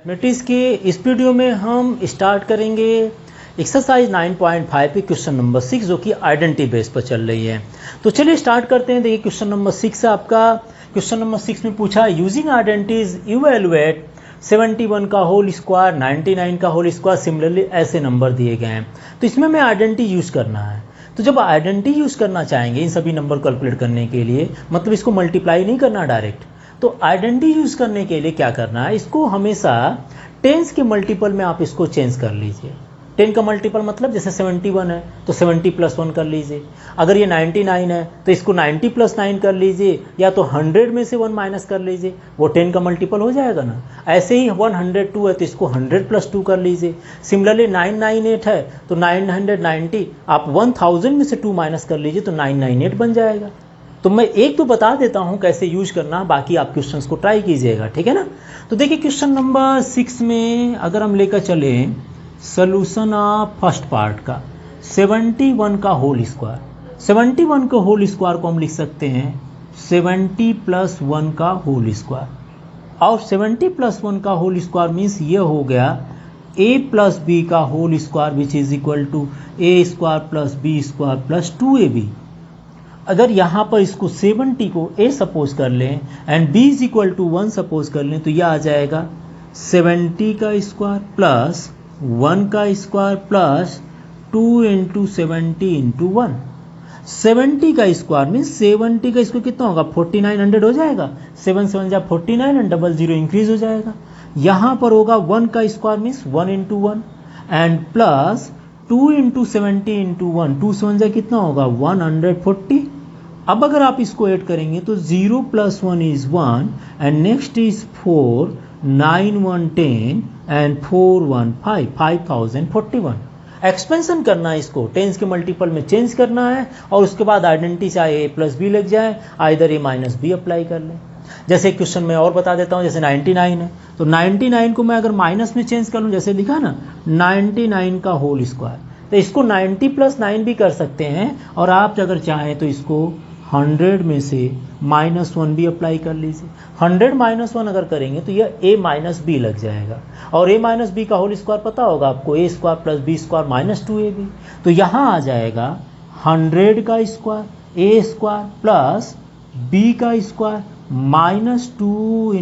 Mathematics के इस video में हम स्टार्ट करेंगे एक्सरसाइज 9.5 पे क्वेश्चन नंबर 6 जो कि आइडेंटिटी बेस पर चल रही है। तो चलिए स्टार्ट करते हैं। देखिए क्वेश्चन नंबर 6 है आपका। क्वेश्चन नंबर 6 में पूछा यूजिंग आइडेंटिटीज इवैल्यूएट 71 का होल स्क्वायर 99 का होल स्क्वायर सिमिलरली ऐसे नंबर दिए गए हैं। तो इसमें हमें आइडेंटिटी यूज़ करना है। तो जब आइडेंटिटी यूज़ करना चाहेंगे इन सभी नंबर कैलकुलेट करने के लिए, मतलब इसको मल्टीप्लाई नहीं करना डायरेक्ट, तो आइडेंटिटी यूज़ करने के लिए क्या करना है, इसको हमेशा टेंस के मल्टीपल में आप इसको चेंज कर लीजिए। 10 का मल्टीपल मतलब जैसे 71 है तो 70 + 1 कर लीजिए। अगर ये 99 है तो इसको 90 + 9 कर लीजिए, या तो 100 में से 1 माइनस कर लीजिए, वो 10 का मल्टीपल हो जाएगा ना। ऐसे ही 102 है तो इसको 100 + 2 कर लीजिए। सिमिलरली 998 है तो 990 आप 1000 में से 2 माइनस कर लीजिए तो 998 बन जाएगा। तो मैं एक तो बता देता हूँ कैसे यूज करना, बाकी आप क्वेश्चंस को ट्राई कीजिएगा, ठीक है ना। तो देखिए क्वेश्चन नंबर 6 में अगर हम लेकर चले सोल्यूशन ऑफ फर्स्ट पार्ट का 71 का होल स्क्वायर, 71 का होल स्क्वायर को हम लिख सकते हैं 70 + 1 का होल स्क्वायर, और 70 + 1 का होल स्क्वायर मीन्स ये हो गया a + b का whole square which is equal to a² + b² + 2ab। अगर यहाँ पर इसको 70 को a सपोज कर लें and b is equal to 1 suppose कर लें तो यह आ जाएगा 70 का स्क्वायर प्लस 1 का स्क्वायर प्लस 2 × 70 × 1। 70 का स्क्वायर मीन्स 70 का स्क्वायर कितना होगा, 4900 हो जाएगा। 7 7 जा 49 एंड 00 इंक्रीज हो जाएगा। यहाँ पर होगा 1 का स्क्वायर मीन्स 1 × 1 एंड प्लस 2 × 70 × 1, 2 7 जा कितना होगा 140। अब अगर आप इसको ऐड करेंगे तो 0 + 1 is 1 and next is 4, 9 1 10 and 4 1 5, 5041। Expansion करना है, इसको टेंस के मल्टीपल में चेंज करना है और उसके बाद आइडेंटिटी चाहे a + b लग जाए, आइदर a - b अप्लाई कर लें। जैसे क्वेश्चन में और बता देता हूँ, जैसे 99 है तो 99 को मैं अगर माइनस में चेंज कर लूँ, जैसे लिखा ना 99 का होल स्क्वायर, तो इसको 90 + 9 भी कर सकते हैं, और आप अगर चाहें तो इसको 100 में से -1 भी अप्लाई कर लीजिए। 100 - 1 अगर करेंगे तो यह a - b लग जाएगा, और a - b का होल स्क्वायर पता होगा आपको, a² + b² - 2ab। तो यहाँ आ जाएगा 100 का स्क्वायर a² प्लस b का स्क्वायर -2 ×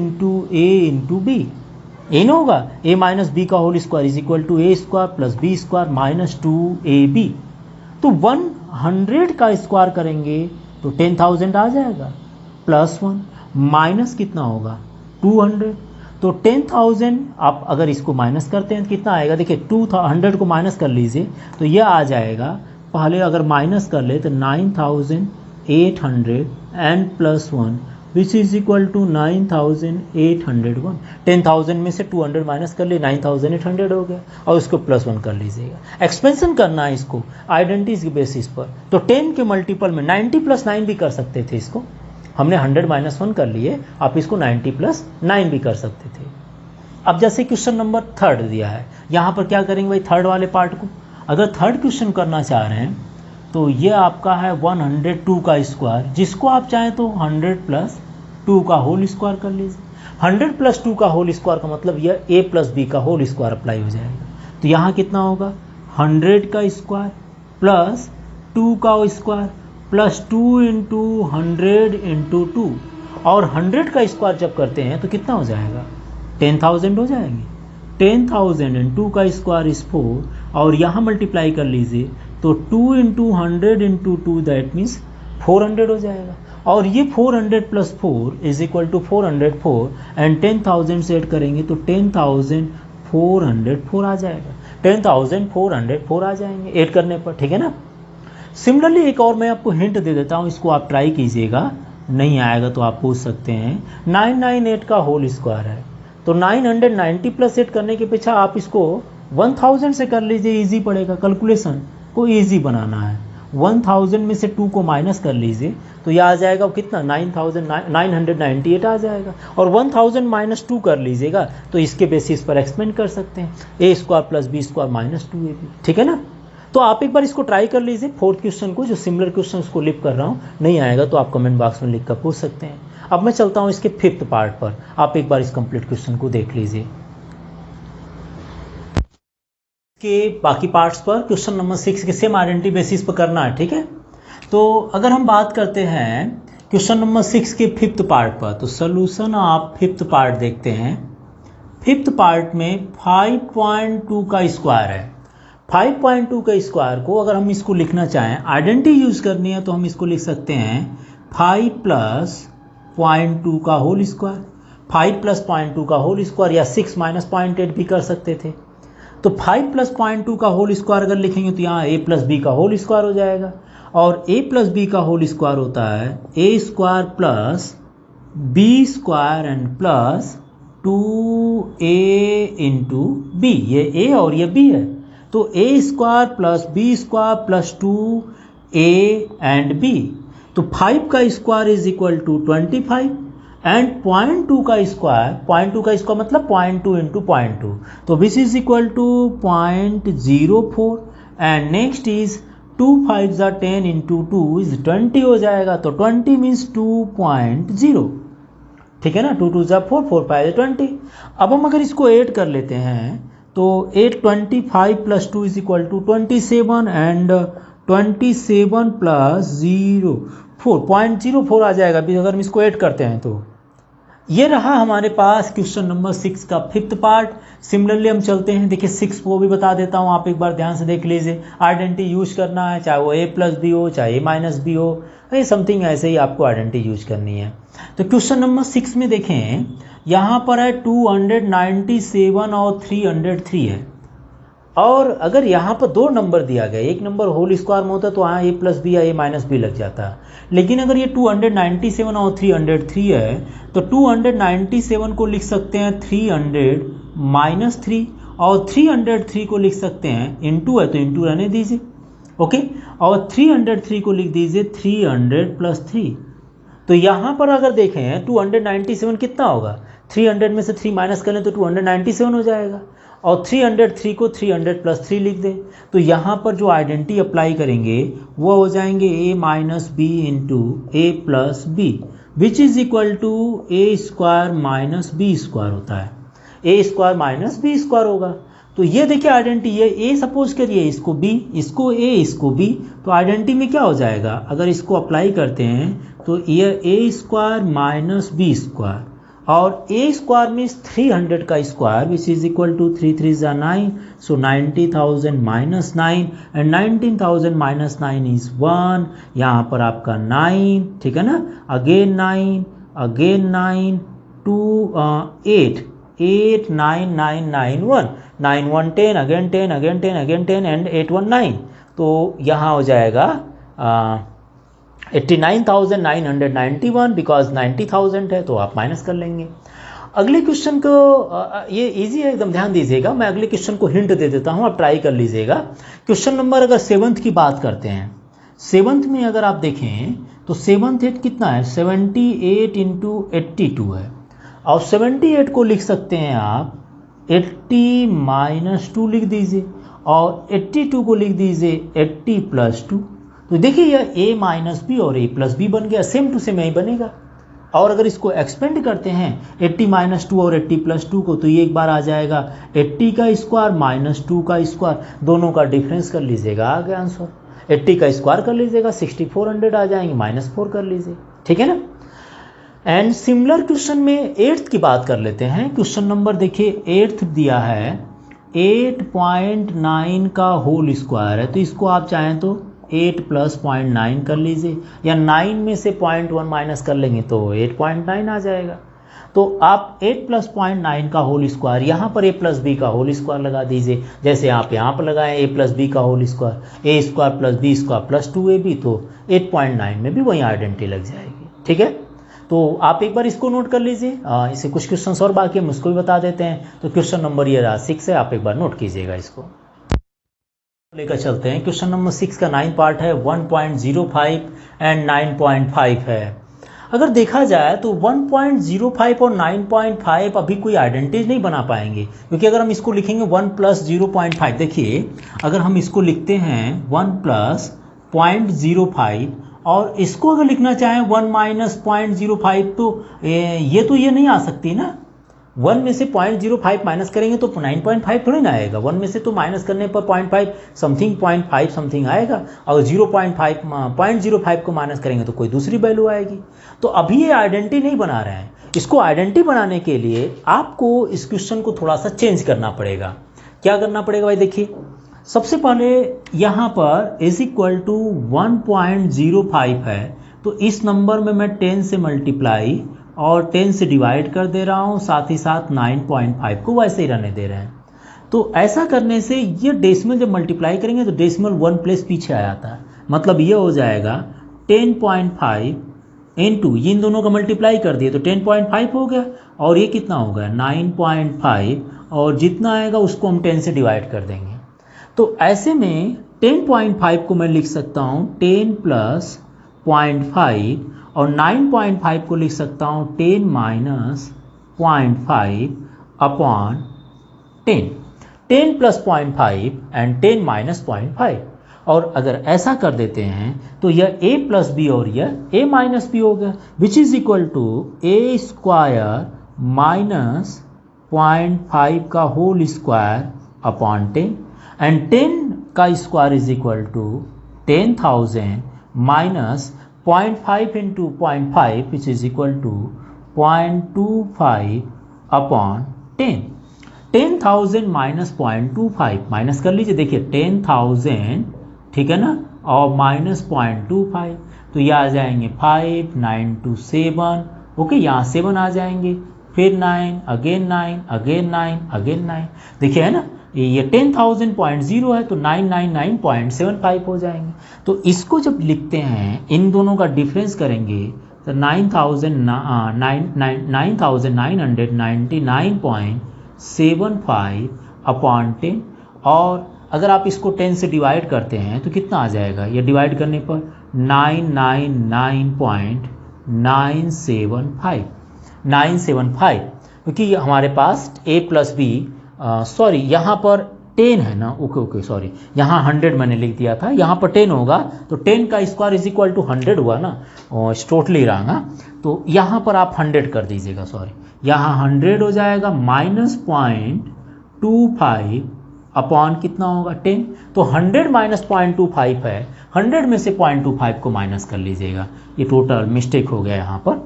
a × b। ये ना होगा a - b का whole square is equal to a² + b² - 2ab। तो 100 का स्क्वायर करेंगे तो 10,000 आ जाएगा, +1 माइनस कितना होगा 200। तो 10,000 आप अगर इसको माइनस करते हैं तो कितना आएगा, देखिए 200 को माइनस कर लीजिए तो यह आ जाएगा, पहले अगर माइनस कर ले तो 9,800 and +1 which is equal to 9,801। 10,000 में से 200 माइनस कर लिए 9,800 हो गया, और उसको +1 कर लीजिएगा। एक्सपेंशन करना है इसको आइडेंटिटीज के बेसिस पर, तो 10 के मल्टीपल में 90 + 9 भी कर सकते थे। इसको हमने 100 - 1 कर लिए, आप इसको 90 + 9 भी कर सकते थे। अब जैसे क्वेश्चन नंबर 3 दिया है, यहाँ पर क्या करेंगे भाई, थर्ड वाले पार्ट को अगर थर्ड क्वेश्चन करना चाह रहे हैं तो ये आपका है 102 का स्क्वायर, जिसको आप चाहें तो 100 + 2 का होल स्क्वायर कर लीजिए। 100 + 2 का होल स्क्वायर का मतलब यह a + b का होल स्क्वायर अप्लाई हो जाएगा। तो यहाँ कितना होगा 100 का स्क्वायर प्लस 2 का स्क्वायर प्लस 2 × 100 × 2, और 100 का स्क्वायर जब करते हैं तो कितना हो जाएगा 10,000 हो जाएंगे। 10,000 × 2 का स्क्वायर इज 4, और यहाँ मल्टीप्लाई कर लीजिए तो 2 × 100 × 2 दैट मीन्स 400 हो जाएगा, और ये 400 + 4 इज इक्वल टू 404 एंड 10,000 से ऐड करेंगे तो 10,404 आ जाएगा। 10,404 आ जाएंगे ऐड करने पर, ठीक है ना। सिमिलरली एक और मैं आपको हिंट दे देता हूँ, इसको आप ट्राई कीजिएगा, नहीं आएगा तो आप पूछ सकते हैं। 998 का होल स्क्वायर है तो 990 + 8 करने के पीछे आप इसको 1000 से कर लीजिए, इजी पड़ेगा। कैलकुलेशन को इजी बनाना है, 1000 में से 2 को माइनस कर लीजिए तो यह आ जाएगा कितना 998 आ जाएगा, और 1000 - 2 कर लीजिएगा तो इसके बेसिस पर एक्सपेंड कर सकते हैं, a² + b² - 2ab, ठीक है ना। तो आप एक बार इसको ट्राई कर लीजिए। फोर्थ क्वेश्चन को, जो सिमिलर क्वेश्चन को लिप कर रहा हूँ, नहीं आएगा तो आप कमेंट बॉक्स में लिख कर पूछ सकते हैं। अब मैं चलता हूँ इसके 5th पार्ट पर, आप एक बार इस कंप्लीट क्वेश्चन को देख लीजिए। के बाकी पार्ट्स पर क्वेश्चन नंबर 6 के सेम आइडेंटिटी बेसिस पर करना है, ठीक है। तो अगर हम बात करते हैं क्वेश्चन नंबर 6 के 5th पार्ट पर, तो सोल्यूशन आप 5th पार्ट देखते हैं। 5th पार्ट में 5.2 का स्क्वायर है। 5.2 का स्क्वायर को अगर हम इसको लिखना चाहें, आइडेंटिटी यूज़ करनी है, तो हम इसको लिख सकते हैं 5 + 0.2 का होल स्क्वायर। 5 + 0.2 का होल स्क्वायर, या 6 - 0.8 भी कर सकते थे। तो 5 + 0.2 का होल स्क्वायर अगर लिखेंगे तो यहाँ a + b का होल स्क्वायर हो जाएगा, और a + b का होल स्क्वायर होता है a² + b² and plus 2a × b। ये a और ये b है, तो a² + b² + 2a and b। तो 5 का square is equal to 25 and 0.2 का स्क्वायर, 0.2 का स्क्वायर मतलब 0.2 × 0.2, तो which is equal to 0.04 and next is 2 × 5 = 10 × 2 is 20 हो जाएगा। तो 20 मीन्स 2.0, ठीक है ना। 2 × 2 = 4, 4 × 5 = 20। अब हम अगर इसको ऐड कर लेते हैं तो 825 + 2 इज इक्वल टू 27 एंड 27 + 0 4.04 आ जाएगा अगर हम इसको ऐड करते हैं। तो ये रहा हमारे पास क्वेश्चन नंबर 6 का 5th पार्ट। सिमिलरली हम चलते हैं, देखिए 6 को भी बता देता हूँ, आप एक बार ध्यान से देख लीजिए। आइडेंटिटी यूज करना है, चाहे वो a + b हो, चाहे a - b हो, ये समथिंग ऐसे ही आपको आइडेंटिटी यूज करनी है। तो क्वेश्चन नंबर 6 में देखें, यहाँ पर है 297 और 303 है, और अगर यहाँ पर 2 नंबर दिया गया, एक नंबर होल स्क्वायर में होता तो यहाँ a + b या a - b लग जाता, लेकिन अगर ये 297 और 303 है तो 297 को लिख सकते हैं 300 - 3, और 303 को लिख सकते हैं, इंटू है तो इंटू रहने दीजिए, ओके, और 303 को लिख दीजिए 300 + 3। तो यहाँ पर अगर देखें 297 कितना होगा, 300 में से 3 माइनस करें तो 297 हो जाएगा, और 303 को 300 + 3 लिख दें। तो यहाँ पर जो आइडेंटिटी अप्लाई करेंगे वो हो जाएंगे a - b × a + b, which is equal to a² - b² होता है, a² - b² होगा। तो ये देखिए आइडेंटिटी, ये a सपोज करिए, इसको b, इसको a, इसको b, तो आइडेंटिटी में क्या हो जाएगा, अगर इसको अप्लाई करते हैं तो ये a² - b², और a² मीन्स 300 का square, which is equal to 3 × 3 = 9, so 90,000 - 9 and 19,000 - 9 is 1, यहाँ पर आपका 9, ठीक है ना, again 9, again 9, 2 8 8 9 9 9 1 9 1 10, again 10, again 10, again 10 and 8 1 9, तो यहाँ हो जाएगा 89,991, बिकॉज 90,000 है तो आप माइनस कर लेंगे। अगले क्वेश्चन को ये इजी है, एकदम ध्यान दीजिएगा, मैं अगले क्वेश्चन को हिंट दे देता हूँ, आप ट्राई कर लीजिएगा। क्वेश्चन नंबर अगर 7th की बात करते हैं, 7th में अगर आप देखें तो 7th 8 कितना है, 78 × 82 है, और 78 को लिख सकते हैं आप 80 - 2 लिख दीजिए, और 82 को लिख दीजिए 80 + 2। तो देखिए यह a - b और a + b बन गया, सेम टू सेम यही बनेगा। और अगर इसको एक्सपेंड करते हैं 80 - 2 और 80 + 2 को, तो ये एक बार आ जाएगा 80 का स्क्वायर - 2 का स्क्वायर, दोनों का डिफरेंस कर लीजिएगा, आ गया आंसर। 80 का स्क्वायर कर लीजिएगा 6400 आ जाएंगे, -4 कर लीजिए, ठीक है ना। एंड सिमिलर क्वेश्चन में 8th की बात कर लेते हैं। क्वेश्चन नंबर देखिए 8th दिया है 8.9 का होल स्क्वायर है, तो इसको आप चाहें तो 8 + 0.9 कर लीजिए, या 9 में से 0.1 माइनस कर लेंगे तो 8.9 आ जाएगा। तो आप 8 + 0.9 का होल स्क्वायर, यहाँ पर a + b का होल स्क्वायर लगा दीजिए, जैसे आप यहाँ पर लगाएं a + b का whole square, a² + b² + 2ab, तो 8.9 में भी वही आइडेंटिटी लग जाएगी, ठीक है। तो आप एक बार इसको नोट कर लीजिए, इसे कुछ क्वेश्चन और बाकी हम उसको भी बता देते हैं। तो क्वेश्चन नंबर ये रहा 6 है, आप एक बार नोट कीजिएगा, इसको लेकर चलते हैं। क्वेश्चन नंबर 6 का 9 पार्ट है, 1.05 एंड 9.5 है। अगर देखा जाए तो 1.05 और 9.5 अभी कोई आइडेंटिटी नहीं बना पाएंगे, क्योंकि अगर हम इसको लिखेंगे 1 + 0.5, देखिए अगर हम इसको लिखते हैं 1 + 0.05 और इसको अगर लिखना चाहें 1 - 0.05, तो ये नहीं आ सकती ना, 1 में से 0.05 माइनस करेंगे तो 9.5 थोड़ी ना आएगा। 1 में से तो माइनस करने पर 0.5 समथिंग 0.5 समथिंग आएगा, और 0.05 को माइनस करेंगे तो कोई दूसरी वैल्यू आएगी। तो अभी ये आइडेंटिटी नहीं बना रहे हैं। इसको आइडेंटिटी बनाने के लिए आपको इस क्वेश्चन को थोड़ा सा चेंज करना पड़ेगा। क्या करना पड़ेगा भाई? देखिए, सबसे पहले यहाँ पर इज इक्वल टू 1.05 है, तो इस नंबर में मैं 10 से मल्टीप्लाई और 10 से डिवाइड कर दे रहा हूँ, साथ ही साथ 9.5 को वैसे ही रहने दे रहे हैं। तो ऐसा करने से ये डेसिमल जब मल्टीप्लाई करेंगे तो डेसिमल 1 प्लेस पीछे आ जाता है, मतलब ये हो जाएगा 10.5 इंटू, इन दोनों का मल्टीप्लाई कर दिए तो 10.5 हो गया, और ये कितना हो गया 9.5, और जितना आएगा उसको हम 10 से डिवाइड कर देंगे। तो ऐसे में 10.5 को मैं लिख सकता हूँ 10 प्लस 0.5, और 9.5 को लिख सकता हूँ 10 minus 0.5 upon 10। 10 plus 0.5 and 10 minus 0.5, और अगर ऐसा कर देते हैं तो यह a प्लस बी और यह a माइनस बी हो गया, which is equal to a square minus 0.5 का होल स्क्वायर अपॉन 10, एंड 10 का square is equal to 10,000 minus 0.5 into 0.5 which is equal to 0.25 upon 10। 10,000 minus 0.25 minus कर लीजिए, देखिए 10,000, ठीक है ना, और माइनस 0.25, तो ये आ जाएंगे 5, 9 to 7, ओके, यहाँ 7 आ जाएंगे, फिर 9, अगेन 9, अगेन 9, अगेन 9, देखिए है ना, ये 10,000.0 है तो 999.75 हो जाएंगे। तो इसको जब लिखते हैं, इन दोनों का डिफरेंस करेंगे तो 9,999.75 अपॉन 10, और अगर आप इसको 10 से डिवाइड करते हैं तो कितना आ जाएगा? ये डिवाइड करने पर 999.975, क्योंकि हमारे पास a प्लस बी, सॉरी यहाँ पर 10 है ना, ओके सॉरी, यहाँ 100 मैंने लिख दिया था, यहाँ पर 10 होगा, तो 10 का स्क्वायर इज इक्वल टू 100 हुआ ना, टोटली रहा, तो यहाँ पर आप 100 कर दीजिएगा, सॉरी, यहाँ 100 हो जाएगा, माइनस 0.25 अपॉन कितना होगा 10, तो 100 माइनस 0.25 है, 100 में से 0.25 को माइनस कर लीजिएगा, ये टोटल मिस्टेक हो गया यहाँ पर,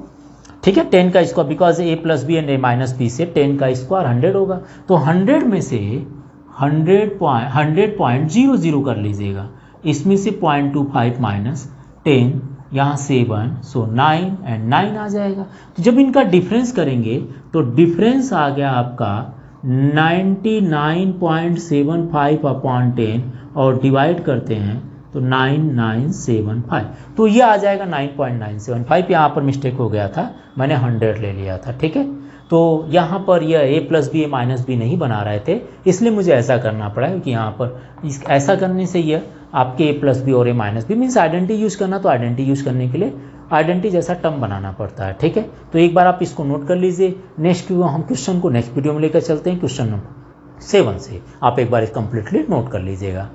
ठीक है। 10 का square, because a plus B and a minus B से 10 का स्क्वायर 100 होगा, तो 100 में से 100.00 कर लीजिएगा, इसमें से 0.25 माइनस 10, यहाँ 7, सो 9 एंड 9 आ जाएगा। तो जब इनका डिफरेंस करेंगे तो डिफरेंस आ गया आपका 99.75 अपॉन 10, और डिवाइड करते हैं तो 9975, तो ये आ जाएगा 9.975। यहाँ पर मिस्टेक हो गया था, मैंने 100 ले लिया था, ठीक है। तो यहाँ पर यह a plus B, a minus B नहीं बना रहे थे, इसलिए मुझे ऐसा करना पड़ा, क्योंकि यहाँ पर ऐसा करने से यह आपके a प्लस बी और a minus B means identity use करना, तो आइडेंटिटी यूज़ करने के लिए आइडेंटिटी जैसा टर्म बनाना पड़ता है, ठीक है। तो एक बार आप इसको नोट कर लीजिए। नेक्स्ट हम क्वेश्चन को नेक्स्ट वीडियो में लेकर चलते हैं, क्वेश्चन नंबर 7 से आप एक बार इस कंप्लीटली नोट कर लीजिएगा।